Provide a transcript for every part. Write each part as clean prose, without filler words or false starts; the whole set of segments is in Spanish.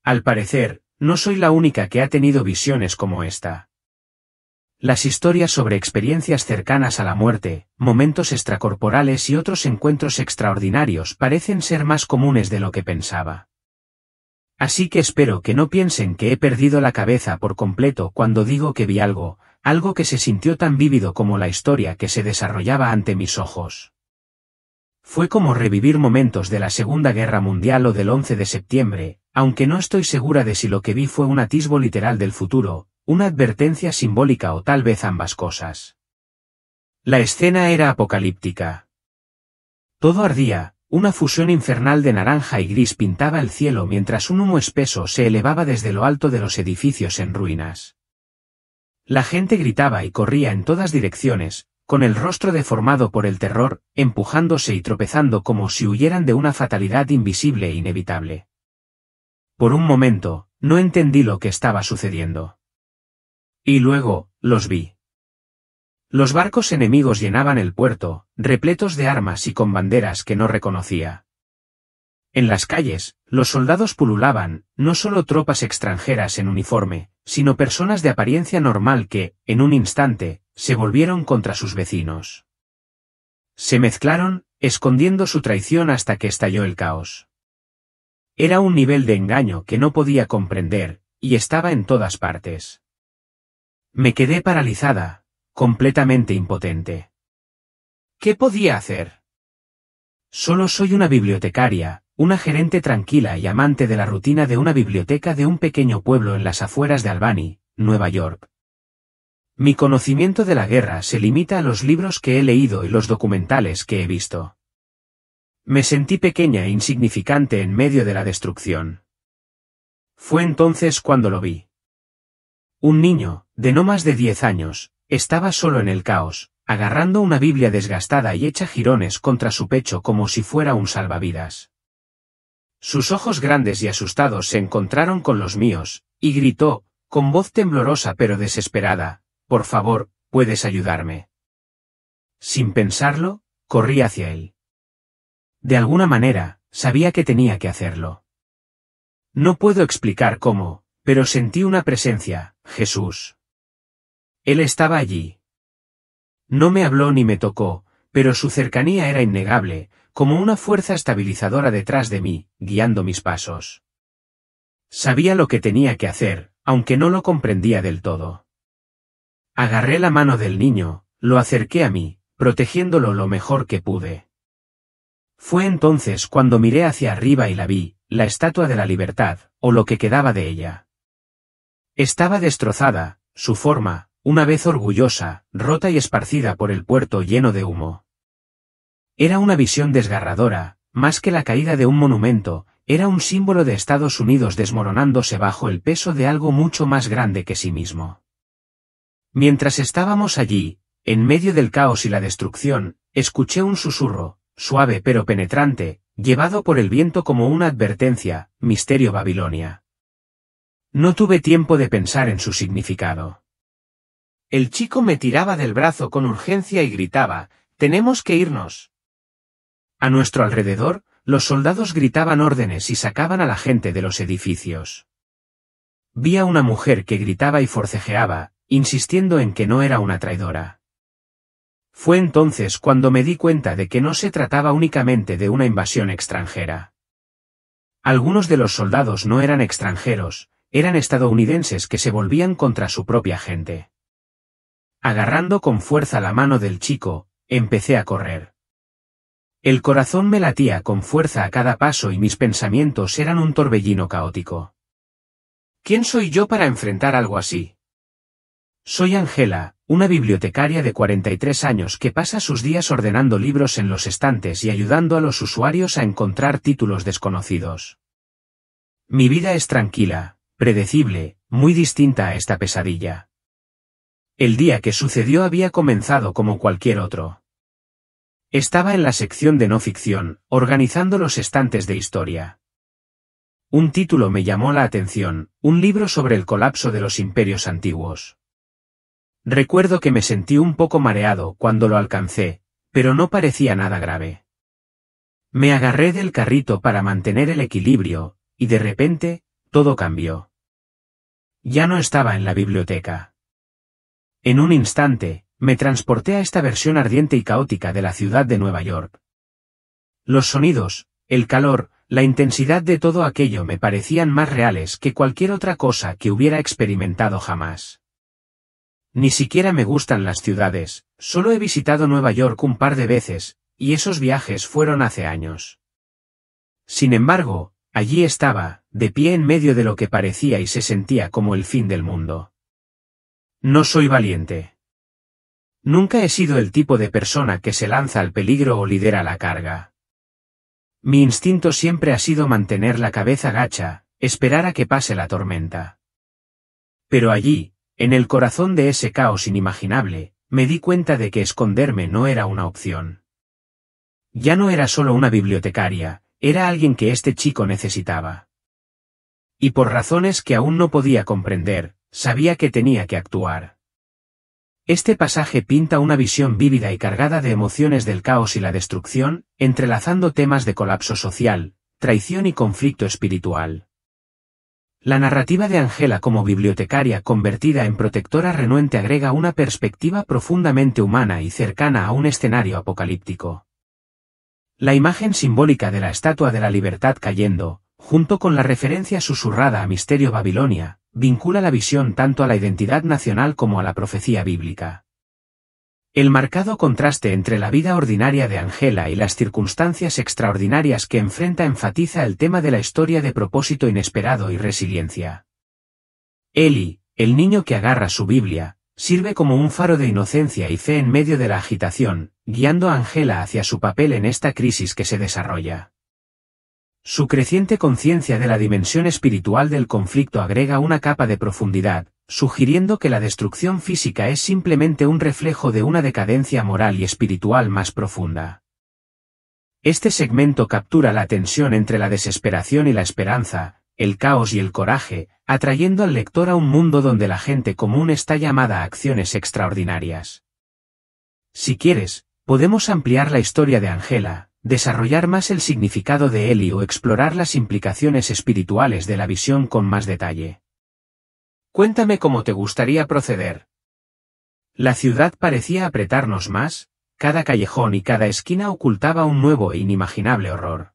Al parecer, no soy la única que ha tenido visiones como esta. Las historias sobre experiencias cercanas a la muerte, momentos extracorporales y otros encuentros extraordinarios parecen ser más comunes de lo que pensaba. Así que espero que no piensen que he perdido la cabeza por completo cuando digo que vi algo que se sintió tan vívido como la historia que se desarrollaba ante mis ojos. Fue como revivir momentos de la Segunda Guerra Mundial o del 11 de septiembre, aunque no estoy segura de si lo que vi fue un atisbo literal del futuro, una advertencia simbólica o tal vez ambas cosas. La escena era apocalíptica. Todo ardía, una fusión infernal de naranja y gris pintaba el cielo mientras un humo espeso se elevaba desde lo alto de los edificios en ruinas. La gente gritaba y corría en todas direcciones, con el rostro deformado por el terror, empujándose y tropezando como si huyeran de una fatalidad invisible e inevitable. Por un momento, no entendí lo que estaba sucediendo. Y luego, los vi. Los barcos enemigos llenaban el puerto, repletos de armas y con banderas que no reconocía. En las calles, los soldados pululaban, no solo tropas extranjeras en uniforme, sino personas de apariencia normal que, en un instante, se volvieron contra sus vecinos. Se mezclaron, escondiendo su traición hasta que estalló el caos. Era un nivel de engaño que no podía comprender, y estaba en todas partes. Me quedé paralizada, completamente impotente. ¿Qué podía hacer? Solo soy una bibliotecaria, una gerente tranquila y amante de la rutina de una biblioteca de un pequeño pueblo en las afueras de Albany, Nueva York. Mi conocimiento de la guerra se limita a los libros que he leído y los documentales que he visto. Me sentí pequeña e insignificante en medio de la destrucción. Fue entonces cuando lo vi. Un niño, de no más de 10 años, estaba solo en el caos, agarrando una Biblia desgastada y hecha jirones contra su pecho como si fuera un salvavidas. Sus ojos grandes y asustados se encontraron con los míos, y gritó, con voz temblorosa pero desesperada, «Por favor, ¿puedes ayudarme?». Sin pensarlo, corrí hacia él. De alguna manera, sabía que tenía que hacerlo. No puedo explicar cómo, pero sentí una presencia, Jesús. Él estaba allí. No me habló ni me tocó, pero su cercanía era innegable, como una fuerza estabilizadora detrás de mí, guiando mis pasos. Sabía lo que tenía que hacer, aunque no lo comprendía del todo. Agarré la mano del niño, lo acerqué a mí, protegiéndolo lo mejor que pude. Fue entonces cuando miré hacia arriba y la vi, la Estatua de la Libertad, o lo que quedaba de ella. Estaba destrozada, su forma, una vez orgullosa, rota y esparcida por el puerto lleno de humo. Era una visión desgarradora, más que la caída de un monumento, era un símbolo de Estados Unidos desmoronándose bajo el peso de algo mucho más grande que sí mismo. Mientras estábamos allí, en medio del caos y la destrucción, escuché un susurro, suave pero penetrante, llevado por el viento como una advertencia, Misterio Babilonia. No tuve tiempo de pensar en su significado. El chico me tiraba del brazo con urgencia y gritaba, «¡Tenemos que irnos!». A nuestro alrededor, los soldados gritaban órdenes y sacaban a la gente de los edificios. Vi a una mujer que gritaba y forcejeaba, insistiendo en que no era una traidora. Fue entonces cuando me di cuenta de que no se trataba únicamente de una invasión extranjera. Algunos de los soldados no eran extranjeros, eran estadounidenses que se volvían contra su propia gente. Agarrando con fuerza la mano del chico, empecé a correr. El corazón me latía con fuerza a cada paso y mis pensamientos eran un torbellino caótico. ¿Quién soy yo para enfrentar algo así? Soy Angela, una bibliotecaria de 43 años que pasa sus días ordenando libros en los estantes y ayudando a los usuarios a encontrar títulos desconocidos. Mi vida es tranquila, predecible, muy distinta a esta pesadilla. El día que sucedió había comenzado como cualquier otro. Estaba en la sección de no ficción, organizando los estantes de historia. Un título me llamó la atención, un libro sobre el colapso de los imperios antiguos. Recuerdo que me sentí un poco mareado cuando lo alcancé, pero no parecía nada grave. Me agarré del carrito para mantener el equilibrio, y de repente, todo cambió. Ya no estaba en la biblioteca. En un instante, me transporté a esta versión ardiente y caótica de la ciudad de Nueva York. Los sonidos, el calor, la intensidad de todo aquello me parecían más reales que cualquier otra cosa que hubiera experimentado jamás. Ni siquiera me gustan las ciudades, solo he visitado Nueva York un par de veces, y esos viajes fueron hace años. Sin embargo, allí estaba, de pie en medio de lo que parecía y se sentía como el fin del mundo. No soy valiente. Nunca he sido el tipo de persona que se lanza al peligro o lidera la carga. Mi instinto siempre ha sido mantener la cabeza gacha, esperar a que pase la tormenta. Pero allí, en el corazón de ese caos inimaginable, me di cuenta de que esconderme no era una opción. Ya no era solo una bibliotecaria, era alguien que este chico necesitaba. Y por razones que aún no podía comprender, sabía que tenía que actuar. Este pasaje pinta una visión vívida y cargada de emociones del caos y la destrucción, entrelazando temas de colapso social, traición y conflicto espiritual. La narrativa de Angela como bibliotecaria convertida en protectora renuente agrega una perspectiva profundamente humana y cercana a un escenario apocalíptico. La imagen simbólica de la Estatua de la Libertad cayendo, junto con la referencia susurrada a Misterio Babilonia, vincula la visión tanto a la identidad nacional como a la profecía bíblica. El marcado contraste entre la vida ordinaria de Angela y las circunstancias extraordinarias que enfrenta enfatiza el tema de la historia de propósito inesperado y resiliencia. Eli, el niño que agarra su Biblia, sirve como un faro de inocencia y fe en medio de la agitación, guiando a Angela hacia su papel en esta crisis que se desarrolla. Su creciente conciencia de la dimensión espiritual del conflicto agrega una capa de profundidad, sugiriendo que la destrucción física es simplemente un reflejo de una decadencia moral y espiritual más profunda. Este segmento captura la tensión entre la desesperación y la esperanza, el caos y el coraje, atrayendo al lector a un mundo donde la gente común está llamada a acciones extraordinarias. Si quieres, podemos ampliar la historia de Angela, desarrollar más el significado de Eli o explorar las implicaciones espirituales de la visión con más detalle. Cuéntame cómo te gustaría proceder. La ciudad parecía apretarnos más, cada callejón y cada esquina ocultaba un nuevo e inimaginable horror.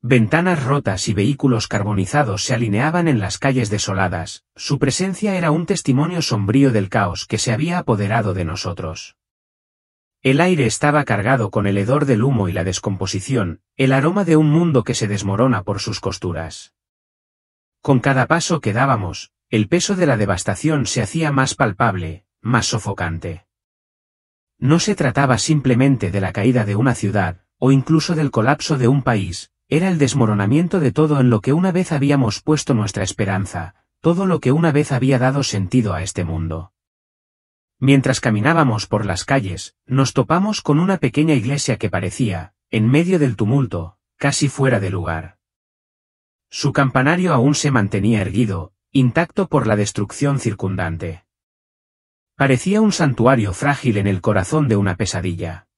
Ventanas rotas y vehículos carbonizados se alineaban en las calles desoladas, su presencia era un testimonio sombrío del caos que se había apoderado de nosotros. El aire estaba cargado con el hedor del humo y la descomposición, el aroma de un mundo que se desmorona por sus costuras. Con cada paso que dábamos, el peso de la devastación se hacía más palpable, más sofocante. No se trataba simplemente de la caída de una ciudad, o incluso del colapso de un país, era el desmoronamiento de todo en lo que una vez habíamos puesto nuestra esperanza, todo lo que una vez había dado sentido a este mundo. Mientras caminábamos por las calles, nos topamos con una pequeña iglesia que parecía, en medio del tumulto, casi fuera de lugar. Su campanario aún se mantenía erguido, intacto por la destrucción circundante. Parecía un santuario frágil en el corazón de una pesadilla.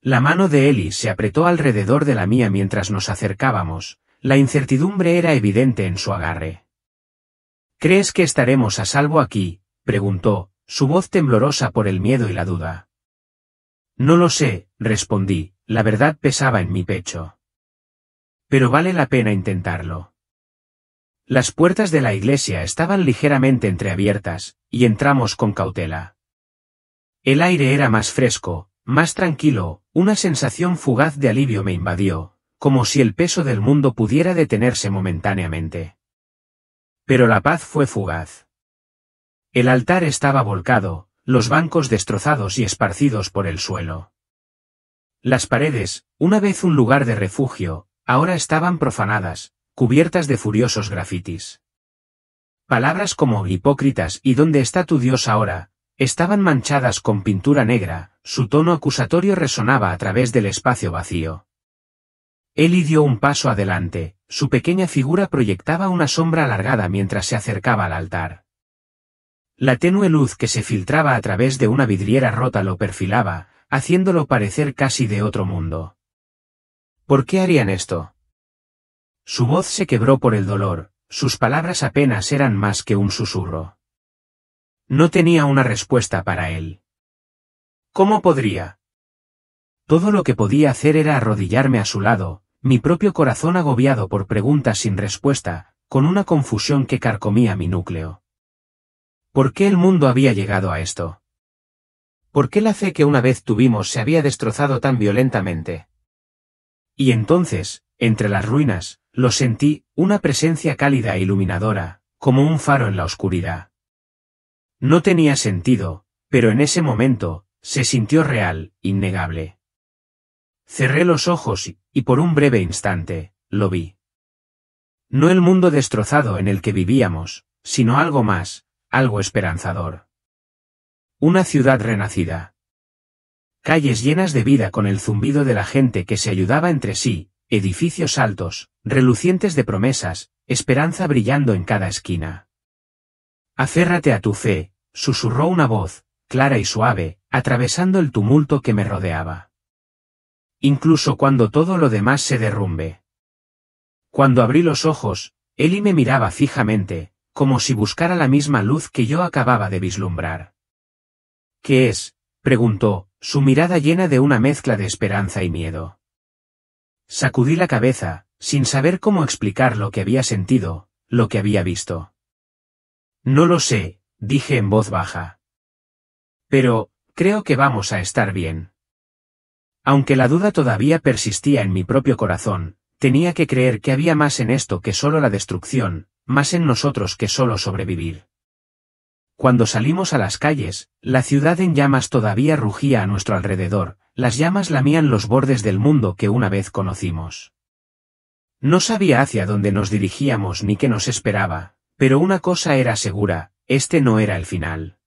La mano de Eli se apretó alrededor de la mía mientras nos acercábamos, la incertidumbre era evidente en su agarre. ¿Crees que estaremos a salvo aquí?, preguntó, su voz temblorosa por el miedo y la duda. No lo sé, respondí, la verdad pesaba en mi pecho. Pero vale la pena intentarlo. Las puertas de la iglesia estaban ligeramente entreabiertas, y entramos con cautela. El aire era más fresco, más tranquilo, una sensación fugaz de alivio me invadió, como si el peso del mundo pudiera detenerse momentáneamente. Pero la paz fue fugaz. El altar estaba volcado, los bancos destrozados y esparcidos por el suelo. Las paredes, una vez un lugar de refugio, ahora estaban profanadas, cubiertas de furiosos grafitis. Palabras como hipócritas y ¿dónde está tu Dios ahora?, estaban manchadas con pintura negra, su tono acusatorio resonaba a través del espacio vacío. Eli dio un paso adelante, su pequeña figura proyectaba una sombra alargada mientras se acercaba al altar. La tenue luz que se filtraba a través de una vidriera rota lo perfilaba, haciéndolo parecer casi de otro mundo. ¿Por qué harían esto? Su voz se quebró por el dolor, sus palabras apenas eran más que un susurro. No tenía una respuesta para él. ¿Cómo podría? Todo lo que podía hacer era arrodillarme a su lado, mi propio corazón agobiado por preguntas sin respuesta, con una confusión que carcomía mi núcleo. ¿Por qué el mundo había llegado a esto? ¿Por qué la fe que una vez tuvimos se había destrozado tan violentamente? Y entonces, entre las ruinas, lo sentí, una presencia cálida e iluminadora, como un faro en la oscuridad. No tenía sentido, pero en ese momento, se sintió real, innegable. Cerré los ojos y por un breve instante, lo vi. No el mundo destrozado en el que vivíamos, sino algo más, algo esperanzador. Una ciudad renacida. Calles llenas de vida con el zumbido de la gente que se ayudaba entre sí, edificios altos, relucientes de promesas, esperanza brillando en cada esquina. Aférrate a tu fe, susurró una voz, clara y suave, atravesando el tumulto que me rodeaba. Incluso cuando todo lo demás se derrumbe. Cuando abrí los ojos, Eli me miraba fijamente, como si buscara la misma luz que yo acababa de vislumbrar. ¿Qué es?, preguntó, su mirada llena de una mezcla de esperanza y miedo. Sacudí la cabeza, sin saber cómo explicar lo que había sentido, lo que había visto. No lo sé, dije en voz baja. Pero, creo que vamos a estar bien. Aunque la duda todavía persistía en mi propio corazón, tenía que creer que había más en esto que solo la destrucción, más en nosotros que solo sobrevivir. Cuando salimos a las calles, la ciudad en llamas todavía rugía a nuestro alrededor, las llamas lamían los bordes del mundo que una vez conocimos. No sabía hacia dónde nos dirigíamos ni qué nos esperaba, pero una cosa era segura, este no era el final.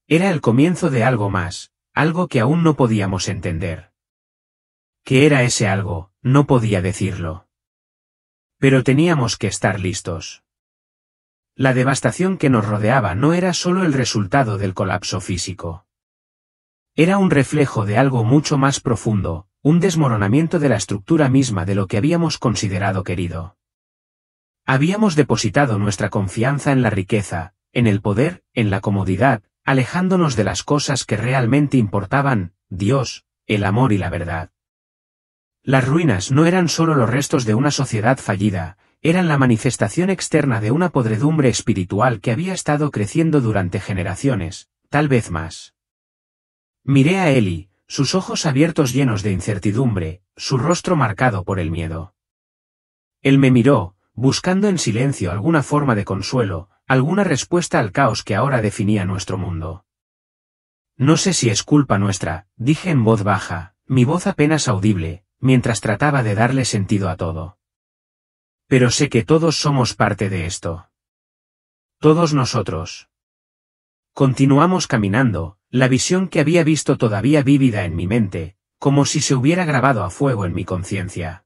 Era el comienzo de algo más, algo que aún no podíamos entender. ¿Qué era ese algo? No podía decirlo. Pero teníamos que estar listos. La devastación que nos rodeaba no era solo el resultado del colapso físico. Era un reflejo de algo mucho más profundo, un desmoronamiento de la estructura misma de lo que habíamos considerado querido. Habíamos depositado nuestra confianza en la riqueza, en el poder, en la comodidad, alejándonos de las cosas que realmente importaban, Dios, el amor y la verdad. Las ruinas no eran solo los restos de una sociedad fallida, eran la manifestación externa de una podredumbre espiritual que había estado creciendo durante generaciones, tal vez más. Miré a Eli, sus ojos abiertos llenos de incertidumbre, su rostro marcado por el miedo. Él me miró, buscando en silencio alguna forma de consuelo, alguna respuesta al caos que ahora definía nuestro mundo. No sé si es culpa nuestra, dije en voz baja, mi voz apenas audible, mientras trataba de darle sentido a todo. Pero sé que todos somos parte de esto. Todos nosotros. Continuamos caminando, la visión que había visto todavía vívida en mi mente, como si se hubiera grabado a fuego en mi conciencia.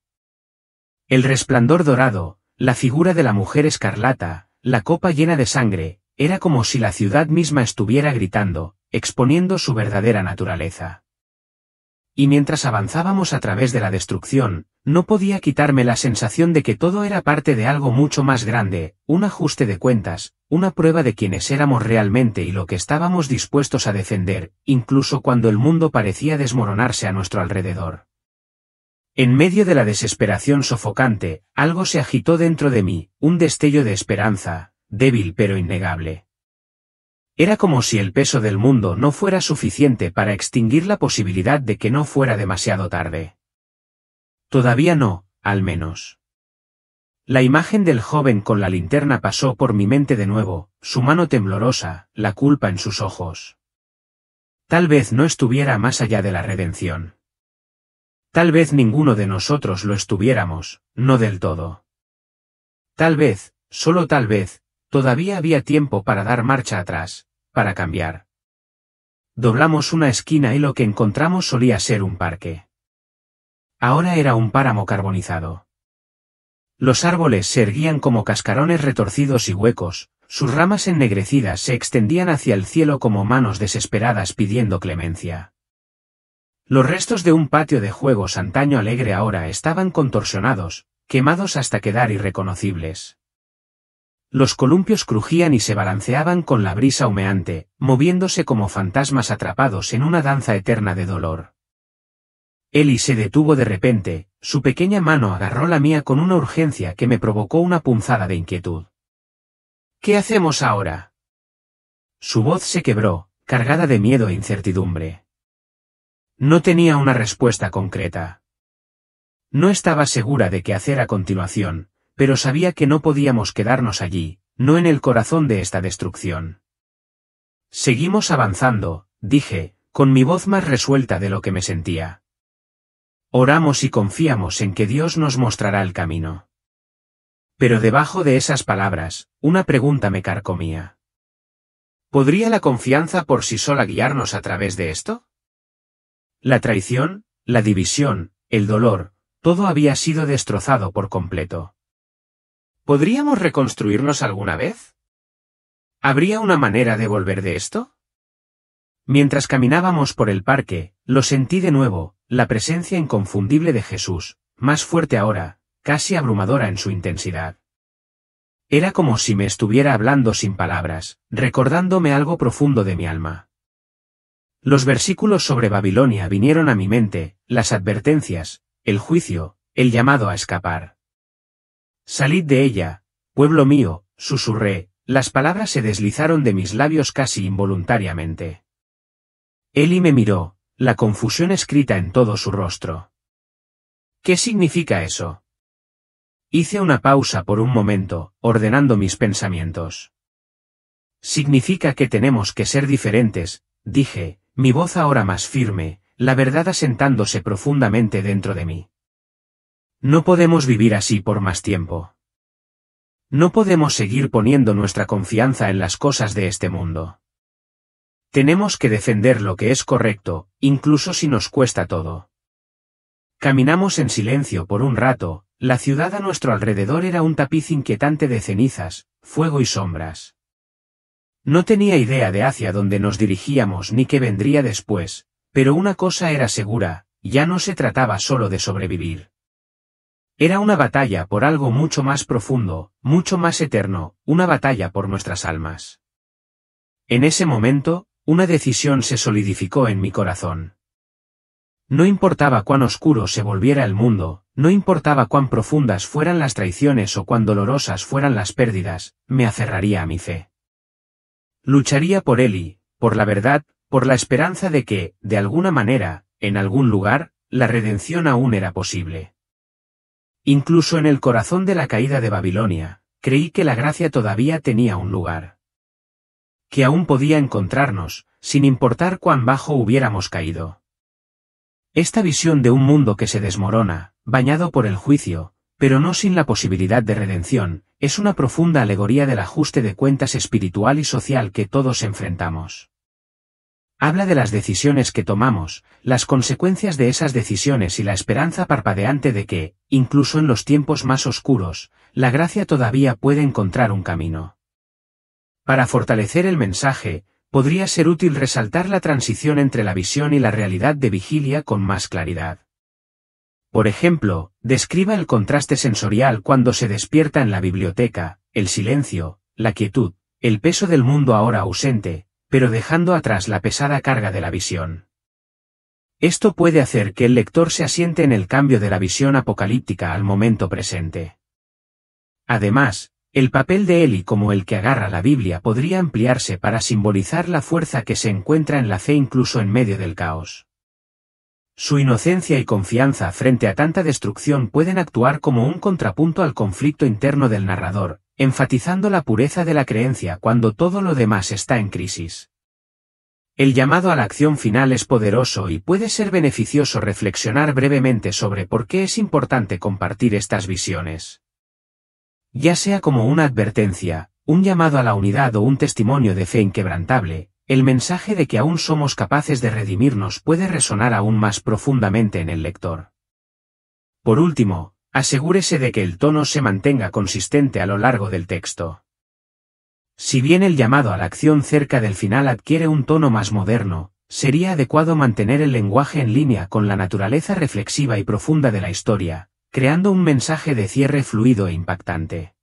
El resplandor dorado, la figura de la mujer escarlata, la copa llena de sangre, era como si la ciudad misma estuviera gritando, exponiendo su verdadera naturaleza. Y mientras avanzábamos a través de la destrucción, no podía quitarme la sensación de que todo era parte de algo mucho más grande, un ajuste de cuentas, una prueba de quiénes éramos realmente y lo que estábamos dispuestos a defender, incluso cuando el mundo parecía desmoronarse a nuestro alrededor. En medio de la desesperación sofocante, algo se agitó dentro de mí, un destello de esperanza, débil pero innegable. Era como si el peso del mundo no fuera suficiente para extinguir la posibilidad de que no fuera demasiado tarde. Todavía no, al menos. La imagen del joven con la linterna pasó por mi mente de nuevo, su mano temblorosa, la culpa en sus ojos. Tal vez no estuviera más allá de la redención. Tal vez ninguno de nosotros lo estuviéramos, no del todo. Tal vez, solo tal vez, todavía había tiempo para dar marcha atrás, para cambiar. Doblamos una esquina y lo que encontramos solía ser un parque. Ahora era un páramo carbonizado. Los árboles se erguían como cascarones retorcidos y huecos, sus ramas ennegrecidas se extendían hacia el cielo como manos desesperadas pidiendo clemencia. Los restos de un patio de juegos antaño alegre ahora estaban contorsionados, quemados hasta quedar irreconocibles. Los columpios crujían y se balanceaban con la brisa humeante, moviéndose como fantasmas atrapados en una danza eterna de dolor. Eli se detuvo de repente, su pequeña mano agarró la mía con una urgencia que me provocó una punzada de inquietud. ¿Qué hacemos ahora? Su voz se quebró, cargada de miedo e incertidumbre. No tenía una respuesta concreta. No estaba segura de qué hacer a continuación, pero sabía que no podíamos quedarnos allí, no en el corazón de esta destrucción. Seguimos avanzando, dije, con mi voz más resuelta de lo que me sentía. Oramos y confiamos en que Dios nos mostrará el camino. Pero debajo de esas palabras, una pregunta me carcomía. ¿Podría la confianza por sí sola guiarnos a través de esto? La traición, la división, el dolor, todo había sido destrozado por completo. ¿Podríamos reconstruirnos alguna vez? ¿Habría una manera de volver de esto? Mientras caminábamos por el parque, lo sentí de nuevo, la presencia inconfundible de Jesús, más fuerte ahora, casi abrumadora en su intensidad. Era como si me estuviera hablando sin palabras, recordándome algo profundo de mi alma. Los versículos sobre Babilonia vinieron a mi mente, las advertencias, el juicio, el llamado a escapar. Salid de ella, pueblo mío, susurré, las palabras se deslizaron de mis labios casi involuntariamente. Eli me miró, la confusión escrita en todo su rostro. ¿Qué significa eso? Hice una pausa por un momento, ordenando mis pensamientos. Significa que tenemos que ser diferentes, dije, mi voz ahora más firme, la verdad asentándose profundamente dentro de mí. No podemos vivir así por más tiempo. No podemos seguir poniendo nuestra confianza en las cosas de este mundo. Tenemos que defender lo que es correcto, incluso si nos cuesta todo. Caminamos en silencio por un rato, la ciudad a nuestro alrededor era un tapiz inquietante de cenizas, fuego y sombras. No tenía idea de hacia dónde nos dirigíamos ni qué vendría después, pero una cosa era segura, ya no se trataba solo de sobrevivir. Era una batalla por algo mucho más profundo, mucho más eterno, una batalla por nuestras almas. En ese momento, una decisión se solidificó en mi corazón. No importaba cuán oscuro se volviera el mundo, no importaba cuán profundas fueran las traiciones o cuán dolorosas fueran las pérdidas, me aferraría a mi fe. Lucharía por Eli, por la verdad, por la esperanza de que, de alguna manera, en algún lugar, la redención aún era posible. Incluso en el corazón de la caída de Babilonia, creí que la gracia todavía tenía un lugar. Que aún podía encontrarnos, sin importar cuán bajo hubiéramos caído. Esta visión de un mundo que se desmorona, bañado por el juicio, pero no sin la posibilidad de redención, es una profunda alegoría del ajuste de cuentas espiritual y social que todos enfrentamos. Habla de las decisiones que tomamos, las consecuencias de esas decisiones y la esperanza parpadeante de que, incluso en los tiempos más oscuros, la gracia todavía puede encontrar un camino. Para fortalecer el mensaje, podría ser útil resaltar la transición entre la visión y la realidad de vigilia con más claridad. Por ejemplo, describa el contraste sensorial cuando se despierta en la biblioteca, el silencio, la quietud, el peso del mundo ahora ausente, pero dejando atrás la pesada carga de la visión. Esto puede hacer que el lector se asiente en el cambio de la visión apocalíptica al momento presente. Además, el papel de Eli como el que agarra la Biblia podría ampliarse para simbolizar la fuerza que se encuentra en la fe incluso en medio del caos. Su inocencia y confianza frente a tanta destrucción pueden actuar como un contrapunto al conflicto interno del narrador, enfatizando la pureza de la creencia cuando todo lo demás está en crisis. El llamado a la acción final es poderoso y puede ser beneficioso reflexionar brevemente sobre por qué es importante compartir estas visiones. Ya sea como una advertencia, un llamado a la unidad o un testimonio de fe inquebrantable, el mensaje de que aún somos capaces de redimirnos puede resonar aún más profundamente en el lector. Por último, asegúrese de que el tono se mantenga consistente a lo largo del texto. Si bien el llamado a la acción cerca del final adquiere un tono más moderno, sería adecuado mantener el lenguaje en línea con la naturaleza reflexiva y profunda de la historia, creando un mensaje de cierre fluido e impactante.